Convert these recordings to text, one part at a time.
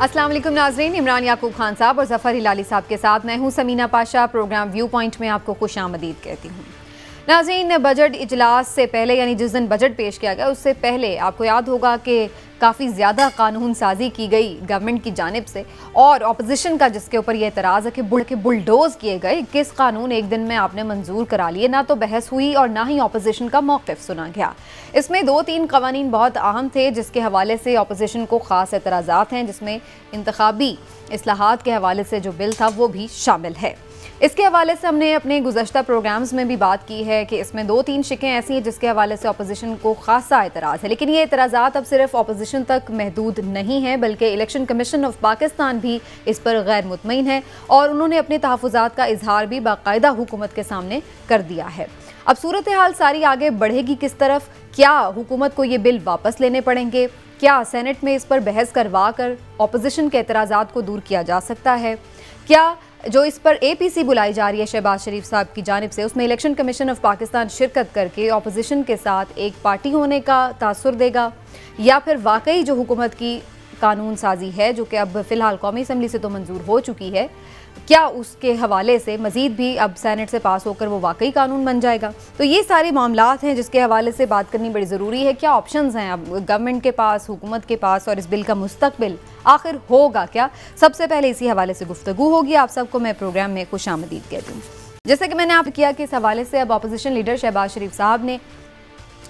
अस्सलाम वालेकुम नाज़रीन, इमरान याकूब खान साहब और ज़फ़र हिलाली साहब के साथ मैं हूं Sameena Pasha. Program view point में आपको खुशामदीद कहती हूं। नाज़रीन, बजट इजलास से पहले यानी जिस दिन बजट पेश किया गया उससे पहले आपको याद होगा कि काफ़ी ज़्यादा कानून साजी की गई गवर्नमेंट की जानिब से, और अपोजिशन का जिसके ऊपर ये एतराज़ है कि बुलडोज़ किए गए 21 कानून एक दिन में आपने मंजूर करा लिए। ना तो बहस हुई और ना ही अपोजिशन का मौक़िफ़ सुना गया। इसमें 2-3 कवानीन बहुत अहम थे जिसके हवाले से अपोजिशन को ख़ास एतराज़ात हैं, जिसमें इंतखाबी इस्लाहात के हवाले से जो बिल था वो भी शामिल है। इसके हवाले से हमने अपने गुज़श्ता प्रोग्राम्स में भी बात की है कि इसमें 2-3 शिकें ऐसी हैं जिसके हवाले से अपोजिशन को खासा एतराज़ है। लेकिन ये एतराज़ात अब सिर्फ अपोजिशन तक महदूद नहीं है, बल्कि इलेक्शन कमीशन ऑफ पाकिस्तान भी इस पर गैर मुतमईन है और उन्होंने अपने तहफ़्फ़ुज़ात का इजहार भी बाकायदा हुकूमत के सामने कर दिया है। अब सूरत हाल सारी आगे बढ़ेगी किस तरफ? क्या हुकूमत को ये बिल वापस लेने पड़ेंगे? क्या सेनेट में इस पर बहस करवा कर अपोजिशन के एतराज़ात को दूर किया जा सकता है? क्या जो इस पर APC बुलाई जा रही है शहबाज शरीफ साहब की जानिब से, उसमें इलेक्शन कमीशन ऑफ पाकिस्तान शिरकत करके अपोजिशन के साथ एक पार्टी होने का तासुर देगा, या फिर वाकई जो हुकूमत की कानून साजी है जो कि अब फ़िलहाल कौमी असम्बली से तो मंजूर हो चुकी है, क्या उसके हवाले से मज़ीद भी अब सेनेट से पास होकर वो वाकई कानून बन जाएगा? तो ये सारे मामलात हैं जिसके हवाले से बात करनी बड़ी ज़रूरी है। क्या ऑप्शंस हैं अब गवर्नमेंट के पास, हुकूमत के पास, और इस बिल का मुस्तकबिल आखिर होगा क्या? सबसे पहले इसी हवाले से गुफ्तगू होगी। आप सबको मैं प्रोग्राम में खुशामदीद कहती हूँ। जैसे कि मैंने आप किया कि इस हवाले से अब अपोजिशन लीडर शहबाज शरीफ साहब ने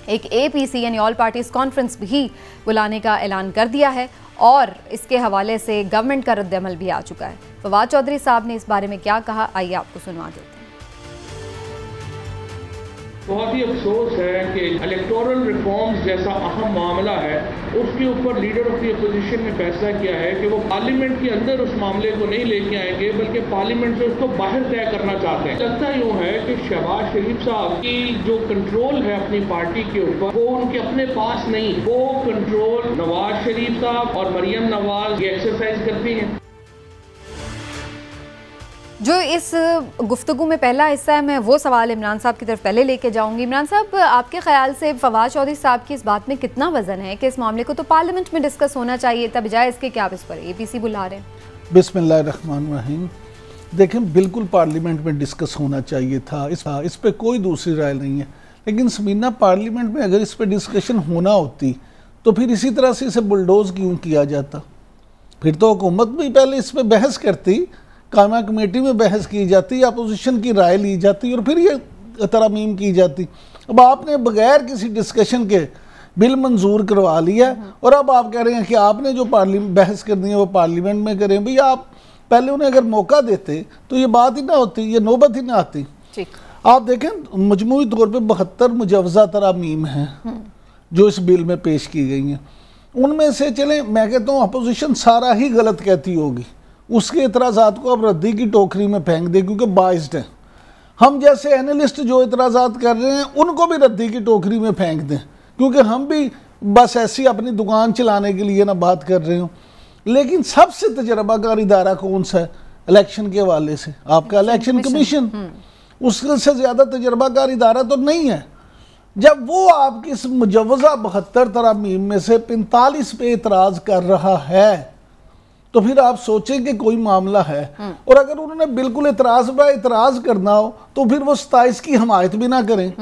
एक APC यानी ऑल पार्टीज़ कॉन्फ्रेंस भी बुलाने का ऐलान कर दिया है और इसके हवाले से गवर्नमेंट का रद्द-ए-अमल भी आ चुका है। फवाद चौधरी साहब ने इस बारे में क्या कहा, आइए आपको सुनवा देते हैं। बहुत ही अफसोस है कि इलेक्टोरल रिफॉर्म्स जैसा अहम मामला है उसके ऊपर लीडर ऑफ द अपोजिशन ने फैसला किया है कि वो पार्लियामेंट के अंदर उस मामले को नहीं लेके आएंगे बल्कि पार्लियामेंट से उसको बाहर तय करना चाहते हैं। लगता यूँ है कि शहबाज शरीफ साहब की जो कंट्रोल है अपनी पार्टी के ऊपर वो उनके अपने पास नहीं, वो कंट्रोल नवाज शरीफ साहब और मरियम नवाज ये एक्सरसाइज करती हैं। जो इस गुफ्तगू में पहला हिस्सा है, मैं वो सवाल इमरान साहब की तरफ पहले लेके जाऊंगी। इमरान साहब, आपके ख्याल से फवाद चौधरी साहब की इस बात में कितना वजन है कि इस मामले को तो पार्लियामेंट में डिस्कस होना चाहिए था, बजाय इसके कि आप इस पर APC बुला रहे हैं? बिस्मिल्लाहिर्रहमानिर्रहीम। देखें, बिल्कुल पार्लियामेंट में डिस्कस होना चाहिए था, इस पर कोई दूसरी राय नहीं है। लेकिन समीना, पार्लियामेंट में अगर इस पर डिस्कशन होना होती तो फिर इसी तरह से इसे बुलडोज क्यों किया जाता? फिर तो हुकूमत भी पहले इस पर बहस करती, कामा कमेटी में बहस की जाती, अपोजिशन की राय ली जाती और फिर ये तरमीम की जाती। अब आपने बगैर किसी डिस्कशन के बिल मंजूर करवा लिया और अब आप कह रहे हैं कि आपने जो बहस करनी है वो पार्लियामेंट में करें। भैया, आप पहले उन्हें अगर मौका देते तो ये बात ही ना होती, ये नौबत ही ना आती। आप देखें, मजमूई तौर पर 72 मुजवज़ा तरामीम हैं जो इस बिल में पेश की गई हैं। उनमें से चलें, मैं कहता हूँ अपोजिशन सारा ही गलत कहती होगी, उसके एतराज़ात को अब रद्दी की टोकरी में फेंक दे क्योंकि बाइस्ड हैं। हम जैसे एनालिस्ट जो एतराज़ात कर रहे हैं उनको भी रद्दी की टोकरी में फेंक दें, क्योंकि हम भी बस ऐसी अपनी दुकान चलाने के लिए ना बात कर रहे हो। लेकिन सबसे तजर्बाकार इदारा कौन सा है इलेक्शन के हवाले से? आपका इलेक्शन कमीशन। उससे ज़्यादा तजर्बाकार इदारा तो नहीं है। जब वो आपकी इस मुजवज़ा 72 तरामीम में से 45 पे एतराज़ कर रहा है तो फिर आप सोचें कि कोई मामला है। और अगर उन्होंने बिल्कुल इतराज़ करना हो तो फिर वो 27 की हमायत भी ना करें।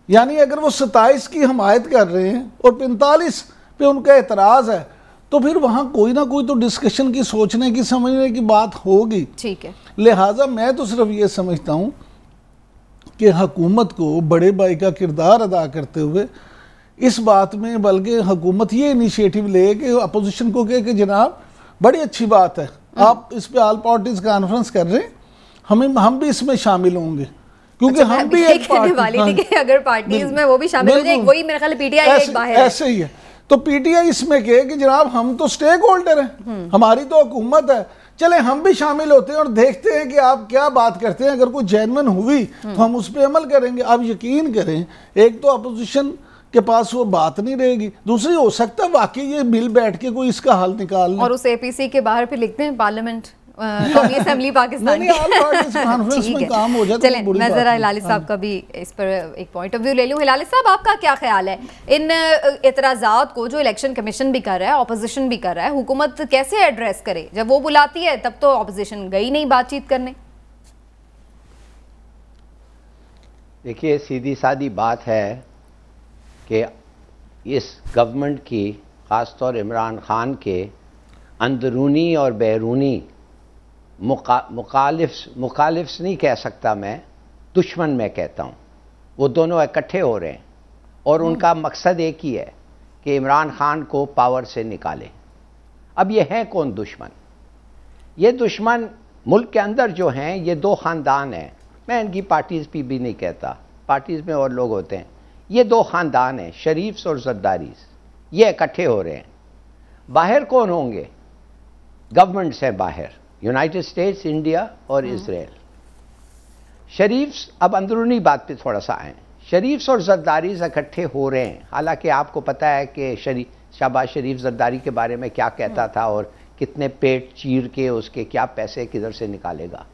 यानी अगर वो 27 की हमायत कर रहे हैं और 45 पे उनका एतराज़ है तो फिर वहाँ कोई ना कोई तो डिस्कशन की, सोचने की, समझने की बात होगी। ठीक है। लिहाजा मैं तो सिर्फ ये समझता हूँ कि हुकूमत को बड़े भाई का किरदार अदा करते हुए इस बात में, बल्कि हुकूमत ये इनिशिएटिव ले कि अपोजिशन को कहे कि जनाब बड़ी अच्छी बात है, आप इस पे ऑल पार्टीज कॉन्फ्रेंस कर रहे हैं, हम भी इसमें शामिल होंगे, क्योंकि अच्छा, हम भी एक पार्टी वाली थी कि अगर पार्टीज में वो भी शामिल हो जाए, वही मेरे ख्याल PTI एक बाहर है। ऐसे ही है। तो PTI इसमें कहे कि जनाब हम तो स्टेक होल्डर हैं, हमारी तो हुकूमत है, चले हम भी शामिल होते हैं और देखते हैं कि आप क्या बात करते हैं। अगर कोई जेन्युइन हुई तो हम उस पर अमल करेंगे। आप यकीन करें, एक तो अपोजिशन के पास वो बात नहीं रहेगी, दूसरी हो सकता है वाकई ये बिल बैठ के कोई इसका हल निकाल ले। और उस APC के बाहर फिर लिखते हैं पार्लियामेंट कौमी असेंबली पाकिस्तान नहीं, all parties conference में काम हो जाए तो चलें, बुरी मैं बात ज़रा नहीं। हिलाली साहब का भी इस पर एक पॉइंट ऑफ व्यू ले लूँ। हिलाली साहब, आपका क्या ख्याल है इन एतराज़ात को जो इलेक्शन कमीशन भी कर रहा है, ऑपोजिशन भी कर रहा है, हुकूमत कैसे एड्रेस करे? जब वो बुलाती है तब तो ऑपोजिशन गई नहीं बातचीत करने। देखिए, सीधी सादी बात है कि इस गवर्नमेंट की, ख़ासतौर इमरान खान के अंदरूनी और बैरूनी मुखालिफ्स नहीं कह सकता मैं, दुश्मन मैं कहता हूँ, वो दोनों इकट्ठे हो रहे हैं और उनका मकसद एक ही है कि इमरान खान को पावर से निकालें। अब ये हैं कौन दुश्मन? ये दुश्मन मुल्क के अंदर जो हैं, ये दो ख़ानदान हैं। मैं इनकी पार्टीज़ भी नहीं कहता, पार्टीज़ में और लोग होते हैं। ये दो ख़ानदान हैं, शरीफ्स और ज़रदारीस, ये इकट्ठे हो रहे हैं। बाहर कौन होंगे? गवर्नमेंट्स हैं बाहर, यूनाइटेड स्टेट्स, इंडिया और इजराइल। शरीफ्स, अब अंदरूनी बात पे थोड़ा सा आए, शरीफ्स और ज़रदारीस इकट्ठे हो रहे हैं। हालांकि आपको पता है कि शहबाज शरीफ ज़रदारी के बारे में क्या कहता था और कितने पेट चीर के उसके क्या पैसे किधर से निकालेगा।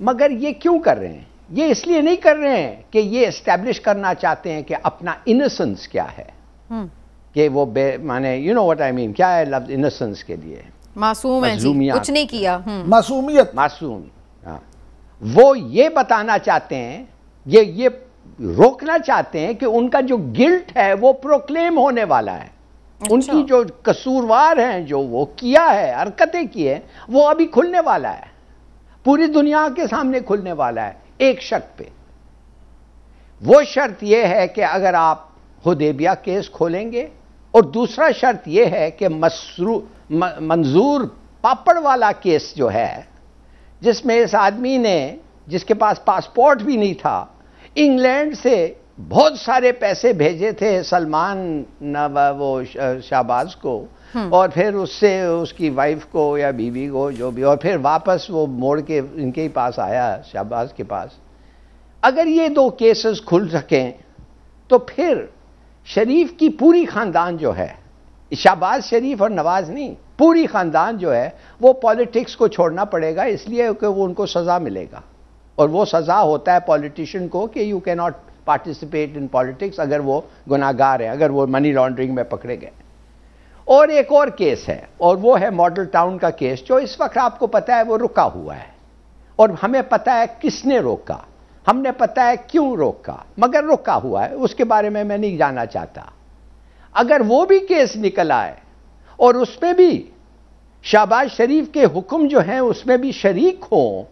मगर ये क्यों कर रहे हैं? ये इसलिए नहीं कर रहे हैं कि ये एस्टैब्लिश करना चाहते हैं कि अपना इनोसेंस क्या है, कि वो माने you know what I mean, क्या है लफ्ज इनोसेंस के लिए? मासूम है जी, कुछ नहीं किया। मासूमियत, मासूम। हाँ, वो ये बताना चाहते हैं, ये रोकना चाहते हैं कि उनका जो गिल्ट है वो प्रोक्लेम होने वाला है। अच्छा। उनकी जो कसूरवार हैं, जो वो किया है, हरकतें की है, वो अभी खुलने वाला है, पूरी दुनिया के सामने खुलने वाला है एक शर्त पे। वो शर्त यह है कि अगर आप हुदैबिया केस खोलेंगे, और दूसरा शर्त यह है कि मंजूर पापड़ वाला केस जो है, जिसमें इस आदमी ने, जिसके पास पासपोर्ट भी नहीं था, इंग्लैंड से बहुत सारे पैसे भेजे थे सलमान वो शहबाज को, और फिर उससे उसकी वाइफ को या बीवी को जो भी, और फिर वापस वो मोड़ के इनके ही पास आया, शहबाज के पास। अगर ये दो केसेस खुल सकें तो फिर शरीफ की पूरी खानदान जो है, शहबाज शरीफ और नवाज नहीं, पूरी खानदान जो है वो पॉलिटिक्स को छोड़ना पड़ेगा, इसलिए कि वो उनको सज़ा मिलेगा। और वो सज़ा होता है पॉलिटिशियन को कि you can not participate in politics अगर वो गुनाहगार हैं, अगर वो मनी लॉन्ड्रिंग में पकड़े गए। और एक और केस है, और वो है मॉडल टाउन का केस, जो इस वक्त आपको पता है वो रुका हुआ है, और हमें पता है किसने रोका, हमने पता है क्यों रोका, मगर रुका हुआ है, उसके बारे में मैं नहीं जानना चाहता। अगर वो भी केस निकल आए और उसमें भी शहबाज शरीफ के हुक्म जो हैं उसमें भी शरीक हों,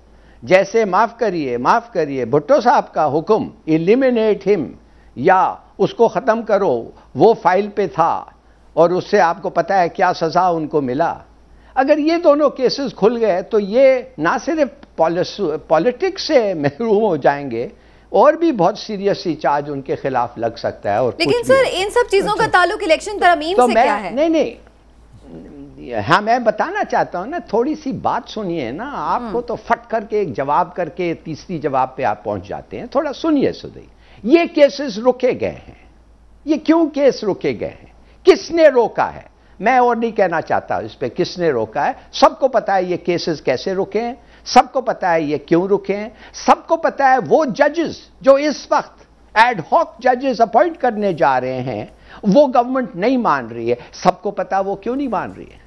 जैसे माफ़ करिए भुट्टो साहब का हुक्म, एलिमिनेट हिम या उसको ख़त्म करो, वो फाइल पे था और उससे आपको पता है क्या सज़ा उनको मिला। अगर ये दोनों केसेस खुल गए तो ये ना सिर्फ पॉलिटिक्स से महरूम हो जाएंगे, और भी बहुत सीरियस सी चार्ज उनके खिलाफ लग सकता है। और लेकिन सर, इन सब चीजों का ताल्लुक इलेक्शन तरमीम तो से क्या है? नहीं, हाँ, मैं बताना चाहता हूं ना, थोड़ी सी बात सुनिए ना। आपको तो फट करके एक जवाब करके तीसरी जवाब पे आप पहुंच जाते हैं। थोड़ा सुनिए सुधी। ये केसेस रुके गए हैं, ये क्यों केस रुके गए हैं, किसने रोका है? मैं और नहीं कहना चाहता इस पे किसने रोका है। सबको पता है ये केसेस कैसे रुके हैं, सबको पता है ये क्यों रुके हैं, सबको पता है वो जजेस जो इस वक्त एड हॉक जजेस अपॉइंट करने जा रहे हैं वो गवर्नमेंट नहीं मान रही है, सबको पता वो क्यों नहीं मान रही है।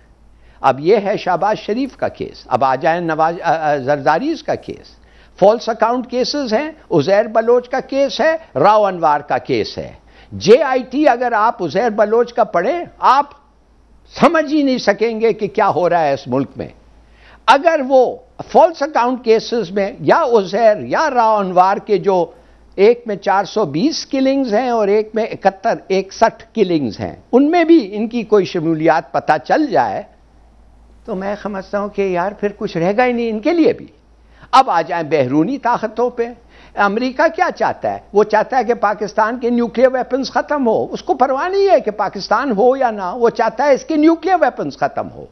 अब ये है शहबाज शरीफ का केस, अब आ जाए नवाज जरदारीज का केस, फॉल्स अकाउंट केसेस हैं, उजैर बलोच का केस है, राव अनवार का केस है। JIT अगर आप उजैर बलोच का पढ़ें आप समझ ही नहीं सकेंगे कि क्या हो रहा है इस मुल्क में। अगर वो फॉल्स अकाउंट केसेस में या उजैर या राव अनवार के जो एक में 420 किलिंग्स हैं और एक में 61 किलिंग्स हैं, उनमें भी इनकी कोई शमूलियात पता चल जाए तो मैं समझता हूं कि यार फिर कुछ रहेगा ही नहीं इनके लिए भी। अब आ जाए बैरूनी ताकतों पे। अमेरिका क्या चाहता है? वो चाहता है कि पाकिस्तान के न्यूक्लियर वेपन्स खत्म हो, उसको परवाह नहीं है कि पाकिस्तान हो या ना, वो चाहता है इसके न्यूक्लियर वेपन्स खत्म हो,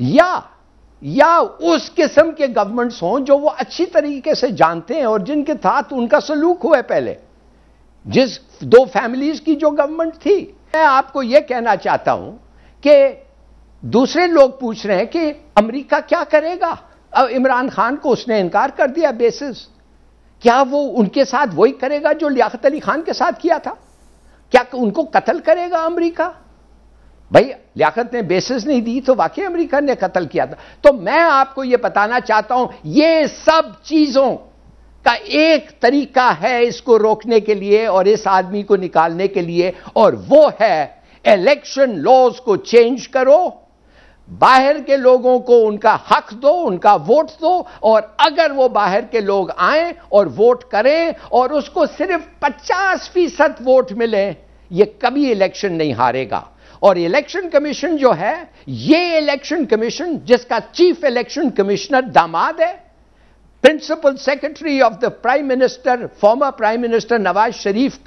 या उस किस्म के गवर्नमेंट्स हों जो वो अच्छी तरीके से जानते हैं और जिनके साथ उनका सलूक हुआ है पहले, जिस दो फैमिलीज की जो गवर्नमेंट थी। मैं आपको यह कहना चाहता हूं कि दूसरे लोग पूछ रहे हैं कि अमेरिका क्या करेगा। अब इमरान खान को उसने इनकार कर दिया बेसिस, क्या वो उनके साथ वही करेगा जो लियाकत अली खान के साथ किया था? क्या उनको कत्ल करेगा अमेरिका? भाई लियाकत ने बेसिस नहीं दी तो वाकई अमेरिका ने कत्ल किया था। तो मैं आपको यह बताना चाहता हूं, ये सब चीजों का एक तरीका है इसको रोकने के लिए और इस आदमी को निकालने के लिए, और वो है इलेक्शन लॉज को चेंज करो, बाहर के लोगों को उनका हक दो, उनका वोट दो, और अगर वो बाहर के लोग आए और वोट करें और उसको सिर्फ 50% वोट मिले, ये कभी इलेक्शन नहीं हारेगा। और इलेक्शन कमीशन जो है, ये इलेक्शन कमीशन जिसका चीफ इलेक्शन कमिश्नर दामाद है, principal secretary of the prime minister, former prime minister Nawaz Sharif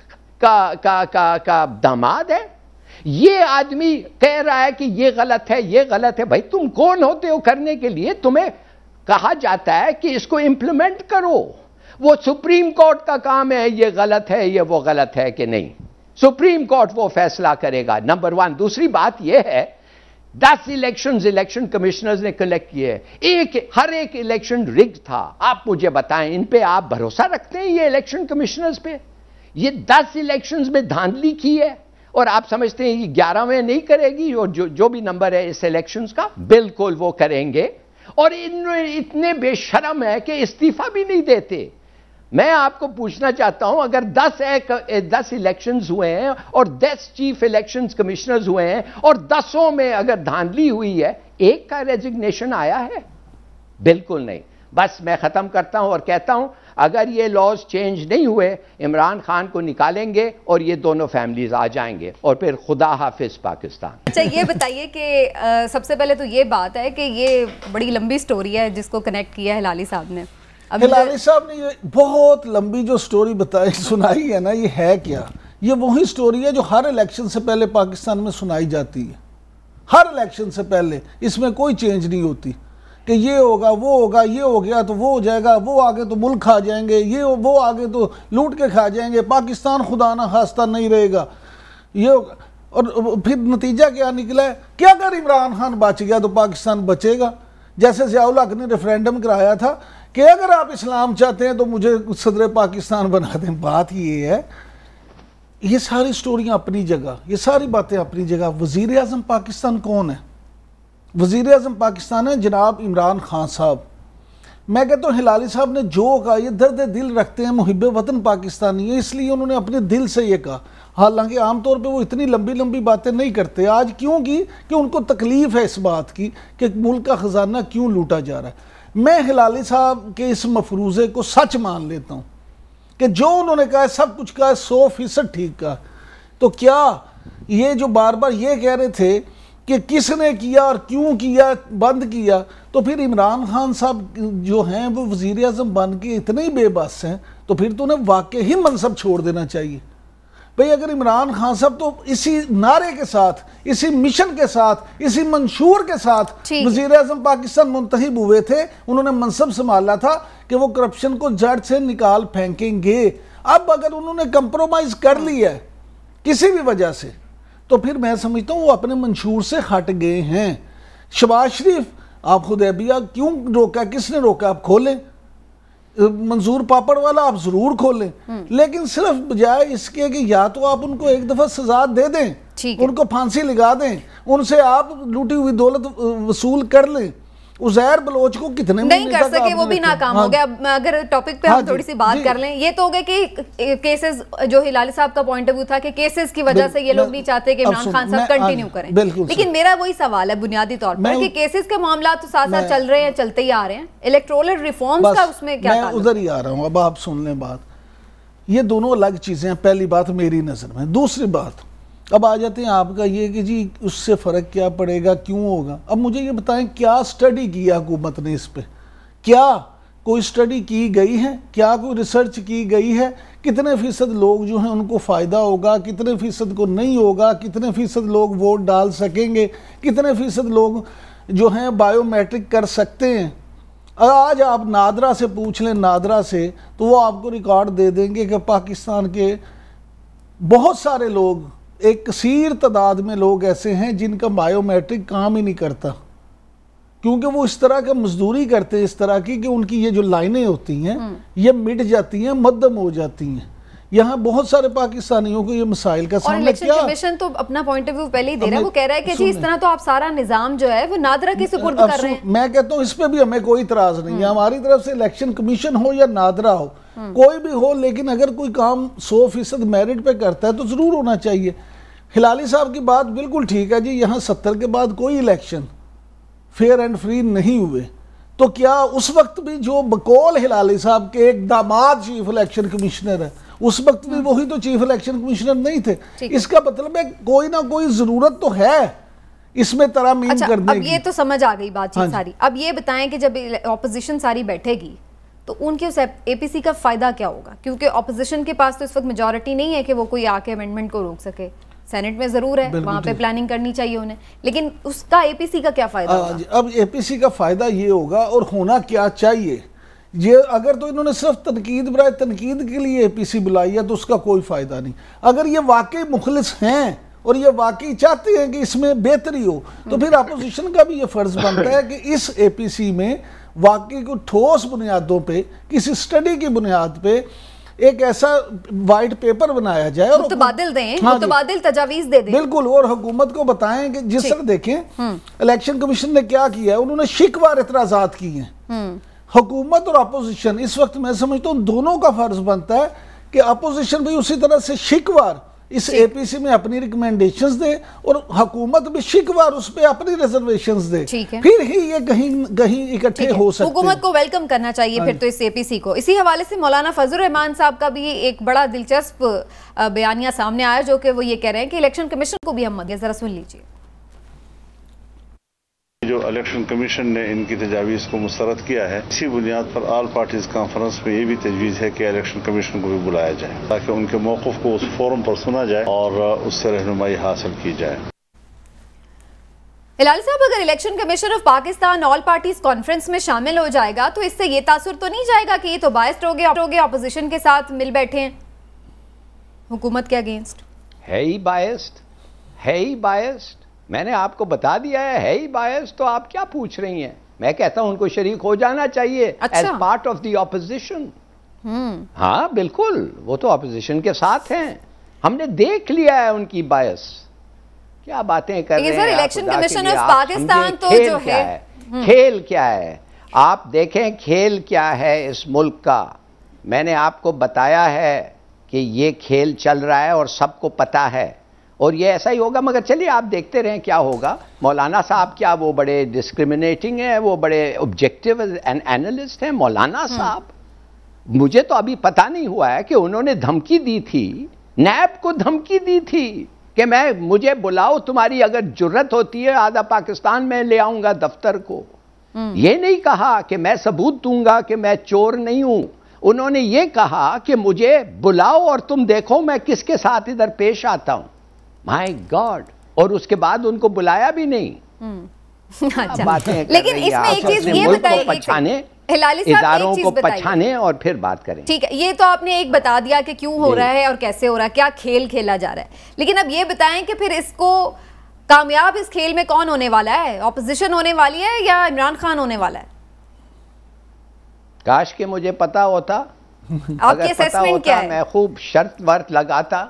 का दामाद है, ये आदमी कह रहा है कि ये गलत है, ये गलत है। भाई तुम कौन होते हो करने के लिए? तुम्हें कहा जाता है कि इसको इंप्लीमेंट करो। वो सुप्रीम कोर्ट का काम है, ये गलत है, ये वो गलत है कि नहीं। सुप्रीम कोर्ट वो फैसला करेगा, नंबर 1। दूसरी बात यह है, 10 इलेक्शन कमिश्नर्स ने कलेक्ट किए, हर एक इलेक्शन रिग्ड था। आप मुझे बताएं, इन पे आप भरोसा रखते हैं ये इलेक्शन कमिश्नर्स पे? ये 10 इलेक्शंस में धांधली की है और आप समझते हैं ये 11वें नहीं करेगी? और जो भी नंबर है इस इलेक्शंस का, बिल्कुल वो करेंगे। और इतने बेशरम है कि इस्तीफा भी नहीं देते। मैं आपको पूछना चाहता हूं, अगर 10 इलेक्शंस हुए हैं और 10 चीफ इलेक्शंस कमिश्नर्स हुए हैं और 10 में अगर धांधली हुई है, एक का रेजिग्नेशन आया है? बिल्कुल नहीं। बस मैं खत्म करता हूं और कहता हूं, अगर ये लॉज चेंज नहीं हुए, इमरान खान को निकालेंगे और ये दोनों फैमिलीज आ जाएंगे और फिर खुदा हाफिज पाकिस्तान। अच्छा, ये बताइए कि सबसे पहले तो ये बात है कि ये बड़ी लंबी स्टोरी है जिसको कनेक्ट किया है हिलाली साहब ने। हिलाली साहब ने ये बहुत लंबी जो स्टोरी बताई सुनाई है ना, ये है क्या? ये वही स्टोरी है जो हर इलेक्शन से पहले पाकिस्तान में सुनाई जाती है। हर इलेक्शन से पहले इसमें कोई चेंज नहीं होती कि ये होगा, वो होगा, ये हो गया तो वो हो जाएगा, वो आगे तो मुल्क खा जाएंगे, ये वो आगे तो लूट के खा जाएंगे, पाकिस्तान खुदा ना खास्ता नहीं रहेगा, ये होगा। और फिर नतीजा क्या निकला है कि अगर इमरान खान बच गया तो पाकिस्तान बचेगा। जैसे ज़ियाउल हक ने रेफरेंडम कराया था कि अगर आप इस्लाम चाहते हैं तो मुझे सदर पाकिस्तान बना दें। बात ये है, ये सारी स्टोरियां अपनी जगह, ये सारी बातें अपनी जगह। वज़ीर आज़म पाकिस्तान कौन है? वज़ीर आज़म पाकिस्तान है जनाब इमरान खान साहब। मैं कहता हूँ हिलाली साहब ने जो कहा, ये दर्द दिल रखते हैं, मुहिब वतन पाकिस्तानी है, इसलिए उन्होंने अपने दिल से ये कहा। हालांकि आमतौर पे वो इतनी लंबी लंबी बातें नहीं करते। आज क्यों की? कि उनको तकलीफ़ है इस बात की कि मुल्क का ख़जाना क्यों लूटा जा रहा है। मैं हिलाली साहब के इस मफरूज़े को सच मान लेता हूँ कि जो उन्होंने कहा है सब कुछ कहा है, 100% ठीक कहा। तो क्या ये जो बार बार ये कह रहे थे कि किसने किया और क्यों किया, बंद किया, तो फिर इमरान खान साहब जो हैं वो वज़ीर आज़म बन के इतने ही बेबस हैं, तो फिर तो उन्हें वाकई ही मनसब छोड़ देना चाहिए। भाई अगर इमरान खान साहब तो इसी नारे के साथ, इसी मिशन के साथ, इसी मंशूर के साथ वज़ीर आज़म पाकिस्तान मुंतखब हुए थे, उन्होंने मनसब संभाला था कि वो करप्शन को जड़ से निकाल फेंकेंगे। अब अगर उन्होंने कंप्रोमाइज़ कर लिया है किसी भी वजह से, तो फिर मैं समझता हूँ वो अपने मंशूर से हट गए हैं। शहबाज शरीफ, आप हुदैबिया क्यों रोका? किसने रोका? आप खोलें। मंजूर पापड़ वाला आप जरूर खोलें, लेकिन सिर्फ बजाय इसके कि या तो आप उनको एक दफा सजा दे दें, उनको फांसी लगा दें, उनसे आप लूटी हुई दौलत वसूल कर लें। उज़ैर बलोच को कितने नहीं कर सके, वो भी नाकाम हो गया। अगर टॉपिक पे हम थोड़ी सी बात कर लें, ये तो हो गया कि केसेस, जो हिलाली साहब का पॉइंट ऑफ व्यू था कि केसेस की वजह से ये लोग नहीं चाहते कि इमरान खान साहब कंटिन्यू करें। लेकिन मेरा वही सवाल है बुनियादी तौर पर कि केसेस के मामला तो साथ साथ चल रहे हैं, चलते ही आ रहे हैं, इलेक्टोरल रिफॉर्म्स का उसमें क्या? मैं उधर ही आ रहा हूँ, अब आप सुन लें बात। ये दोनों अलग चीजें हैं, पहली बात मेरी नजर में। दूसरी बात अब आ जाते हैं आपका ये कि जी उससे फ़र्क क्या पड़ेगा, क्यों होगा। अब मुझे ये बताएं, क्या स्टडी किया हुकूमत ने इस पे? क्या कोई स्टडी की गई है? क्या कोई रिसर्च की गई है? कितने फ़ीसद लोग जो हैं उनको फ़ायदा होगा, कितने फ़ीसद को नहीं होगा, कितने फ़ीसद लोग वोट डाल सकेंगे, कितने फ़ीसद लोग जो हैं बायोमेट्रिक कर सकते हैं? आज आप नादरा से पूछ लें, नादरा से, तो वो आपको रिकॉर्ड दे देंगे कि पाकिस्तान के बहुत सारे लोग एक कसीर तादाद में लोग ऐसे हैं जिनका बायोमेट्रिक काम ही नहीं करता, क्योंकि वो इस तरह का मजदूरी करते हैं इस तरह की कि उनकी ये जो लाइनें होती हैं ये मिट जाती हैं, मध्यम हो जाती हैं। यहाँ बहुत सारे पाकिस्तानियों को ये मसाइल का सामना इलेक्शन कमीशन तो अपना पॉइंट ऑफ व्यू पहले ही दे रहा है, वो कह रहा है कि जी इस तरह तो आप सारा निजाम जो है वो नादरा के सुपुर्द कर रहे हैं। मैं कहता हूँ इस पे भी हमें कोई इतराज नहीं है, हमारी तरफ से इलेक्शन कमीशन हो या नादरा हो, कोई भी हो, लेकिन अगर कोई काम 100% मेरिट पे करता है तो जरूर होना चाहिए। हिलाली साहब की बात बिल्कुल ठीक है जी, यहाँ 70 के बाद कोई इलेक्शन फेयर एंड फ्री नहीं हुए, तो क्या उस वक्त भी जो बकौल हिलाली साहब के एक दामाद चीफ इलेक्शन कमिश्नर है, उस वक्त भी वही तो चीफ इलेक्शन कमिश्नर नहीं थे? इसका मतलब है कोई ना कोई जरूरत तो है इसमें तरमीम करने अब ये तो समझ आ गई बातचीत सारी। अब ये बताएं कि जब ऑपोजिशन सारी बैठेगी तो उनके उस एपीसी का फायदा क्या होगा, क्योंकि ऑपोजिशन के पास तो इस वक्त मेजॉरिटी नहीं है कि वो कोई आके अमेंडमेंट को रोक सके। सेनेट में जरूर है, वहां पे प्लानिंग करनी चाहिए उन्हें, लेकिन उसका एपीसी का क्या फायदा होगा? अब एपीसी का फायदा ये होगा, और होना क्या चाहिए, ये अगर तो इन्होंने सिर्फ तनकीद बराए तनकीद के लिए एपीसी बुलाई है तो उसका कोई फायदा नहीं। अगर ये वाकई मुखलिस हैं और ये वाकई चाहते हैं कि इसमें बेहतरी हो, तो फिर अपोजिशन का भी ये फर्ज बनता है कि इस एपीसी में वाकई को ठोस बुनियादों पे, किसी स्टडी की बुनियाद पे एक ऐसा वाइट पेपर बनाया जाए और मुतबादिल दें, मुतबादिल तजावीज दे दें, बिल्कुल, और हुकूमत को बताएं कि जिस तरह देखें इलेक्शन कमीशन ने क्या किया है, उन्होंने शिकवार एतराजात किए हैं। हुकूमत और अपोजिशन इस वक्त मैं समझता हूँ दोनों का फर्ज बनता है कि अपोजिशन भी उसी तरह से शिकवार इस एपीसी में अपनी रिकमेंडेशंस दे और हुकूमत भी शिकवार उस पे अपनी रिजर्वेशंस दे, फिर ही ये कहीं इकट्ठे हो सकते हैं। हुकूमत को वेलकम करना चाहिए फिर तो इस एपीसी को। इसी हवाले से मौलाना फजल रहमान साहब का भी एक बड़ा दिलचस्प बयानिया सामने आया, जो कि वो ये कह रहे हैं कि इलेक्शन कमीशन को भी हम मत, जरा सुन लीजिए। जो इलेक्शन कमीशन ने इनकी तजावीज़ को मुस्तरद किया है, इसी बुनियाद पर ऑल पार्टीज कॉन्फ्रेंस में ये भी तजवीज़ है कि इलेक्शन कमीशन को भी बुलाया जाए ताकि उनके मौक़िफ़ को उस फोरम पर सुना जाए और उससे रहनुमाई हासिल की जाए। हिलाली साहब, अगर election commission of Pakistan all parties conference में शामिल हो जाएगा तो इससे ये तासुर तो नहीं जाएगा कि ये तो बायस्ड हो गए, अपोजिशन के साथ मिल बैठे हैं हुकूमत के अगेंस्ट? है ही बायस्ड, है ही बायस्ड। मैंने आपको बता दिया है ही बायस्ड, तो आप क्या पूछ रही हैं? मैं कहता हूं उनको शरीक हो जाना चाहिए as part of the opposition. हाँ बिल्कुल, वो तो ऑपोजिशन के साथ हैं, हमने देख लिया है उनकी बायस। क्या बातें कर रहे हैं इलेक्शन कमीशन ऑफ पाकिस्तान तो जो है खेल क्या है, आप देखें खेल क्या है इस मुल्क का। मैंने आपको बताया है कि ये खेल चल रहा है और सबको पता है और ये ऐसा ही होगा, मगर चलिए आप देखते रहें क्या होगा। मौलाना साहब क्या वो बड़े डिस्क्रिमिनेटिंग हैं, वो बड़े ऑब्जेक्टिव एंड एनालिस्ट हैं मौलाना साहब? मुझे तो अभी पता नहीं हुआ है कि उन्होंने धमकी दी थी, नैब को धमकी दी थी कि मुझे बुलाओ, तुम्हारी अगर जुर्रत होती है आधा पाकिस्तान में ले आऊंगा दफ्तर को। ये नहीं कहा कि मैं सबूत दूंगा कि मैं चोर नहीं हूं, उन्होंने ये कहा कि मुझे बुलाओ और तुम देखो मैं किसके साथ इधर पेश आता हूं। माय गॉड, और उसके बाद उनको बुलाया भी नहीं। अच्छा, लेकिन इसमें एक चीज ये बताइए, पछाने हिलाली साहब इदारों को पछाने और फिर बात करें। ठीक है, ये तो आपने एक बता दिया कि क्यों हो रहा है और कैसे हो रहा है, क्या खेल खेला जा रहा है, लेकिन अब ये बताएं कि फिर इसको कामयाब इस खेल में कौन होने वाला है? ऑपोजिशन होने वाली है या इमरान खान होने वाला है? काश के मुझे पता होता, आपकी असेसमेंट क्या है? मैं खूब शर्त वर्त लगाता।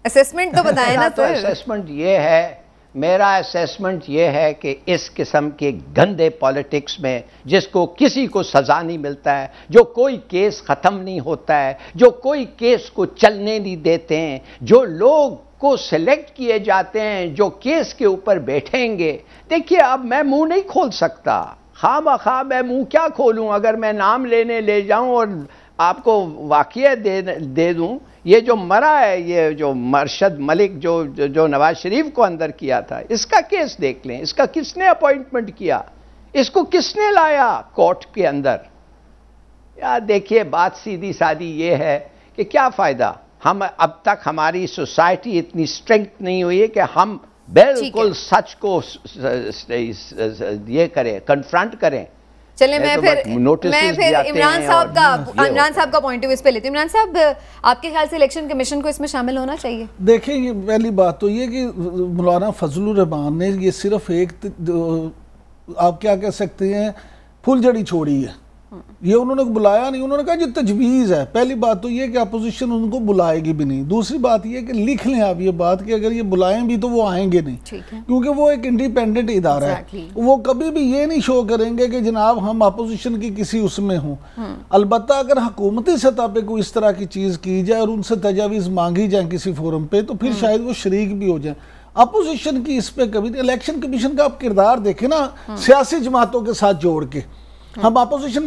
असेसमेंट तो बताएं ना सर। असेसमेंट ये है, मेरा असेसमेंट ये है कि इस किस्म के गंदे पॉलिटिक्स में जिसको किसी को सजा नहीं मिलता है, जो कोई केस खत्म नहीं होता है, जो कोई केस को चलने नहीं देते हैं, जो लोग को सिलेक्ट किए जाते हैं जो केस के ऊपर बैठेंगे। देखिए अब मैं मुंह नहीं खोल सकता, खामखा मैं मुंह क्या खोलूं? अगर मैं नाम लेने ले जाऊं और आपको वाक़या दे दूं, ये जो मरा है, ये जो मरशद मलिक जो नवाज शरीफ को अंदर किया था, इसका केस देख लें, इसका किसने अपॉइंटमेंट किया, इसको किसने लाया कोर्ट के अंदर? यार देखिए बात सीधी सादी ये है कि क्या फ़ायदा, हम अब तक हमारी सोसाइटी इतनी स्ट्रेंथ नहीं हुई है कि हम बिल्कुल सच को ये करें, कन्फ्रंट करें। चले मैं फिर इमरान साहब का पॉइंट ऑफ व्यू इस पे लेती हूँ। इमरान साहब, आपके ख्याल से इलेक्शन कमीशन को इसमें शामिल होना चाहिए? देखिए, ये पहली बात तो ये कि मौलाना फजलुर रहमान ने ये सिर्फ एक आप क्या कह सकते हैं फुलझड़ी छोड़ी है। ये उन्होंने बुलाया नहीं, उन्होंने कहा ये तजवीज़ है। पहली बात तो ये कि अपोजिशन उनको बुलाएगी भी नहीं। दूसरी बात ये कि लिख लें आप ये बात कि अगर ये बुलाएं भी तो वो आएंगे नहीं, क्योंकि वो एक इंडिपेंडेंट इदारा है। वो कभी भी ये नहीं शो करेंगे कि जनाब हम अपोजिशन की किसी उसमें हों। अलबत्ता अगर हुकूमती सतह पे कोई इस तरह की चीज़ की जाए और उनसे तजावीज़ मांगी जाए किसी फोरम पे, तो फिर शायद वो शरीक भी हो जाए। अपोजिशन की इस पे कभी नहीं। इलेक्शन कमीशन का आप किरदार देखें ना, सियासी जमातों के साथ जोड़ के। हम अपोजिशन